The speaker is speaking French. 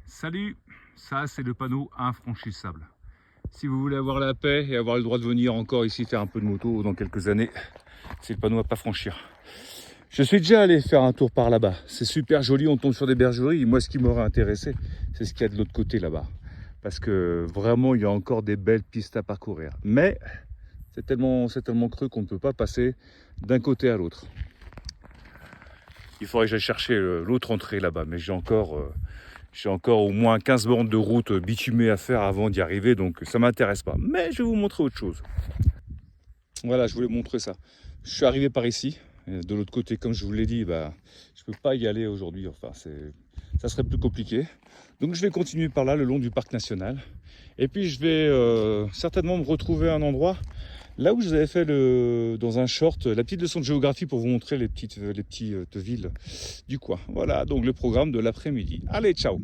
Salut, ça c'est le panneau infranchissable. Si vous voulez avoir la paix et avoir le droit de venir encore ici faire un peu de moto dans quelques années, c'est le panneau à pas franchir. Je suis déjà allé faire un tour par là-bas. C'est super joli, on tombe sur des bergeries. Moi, ce qui m'aurait intéressé, c'est ce qu'il y a de l'autre côté là-bas. Parce que vraiment, il y a encore des belles pistes à parcourir. Mais c'est tellement creux qu'on ne peut pas passer d'un côté à l'autre. Il faudrait que j'aille chercher l'autre entrée là-bas. Mais j'ai encore au moins 15 bornes de route bitumée à faire avant d'y arriver. Donc ça ne m'intéresse pas. Mais je vais vous montrer autre chose. Voilà, je voulais montrer ça. Je suis arrivé par ici. De l'autre côté, comme je vous l'ai dit, je ne peux pas y aller aujourd'hui. Enfin, ça serait plus compliqué. Donc je vais continuer par là, le long du parc national. Et puis je vais certainement me retrouver à un endroit là où je vous avais fait dans un short la petite leçon de géographie pour vous montrer les petites villes du coin. Voilà, donc le programme de l'après-midi. Allez, ciao!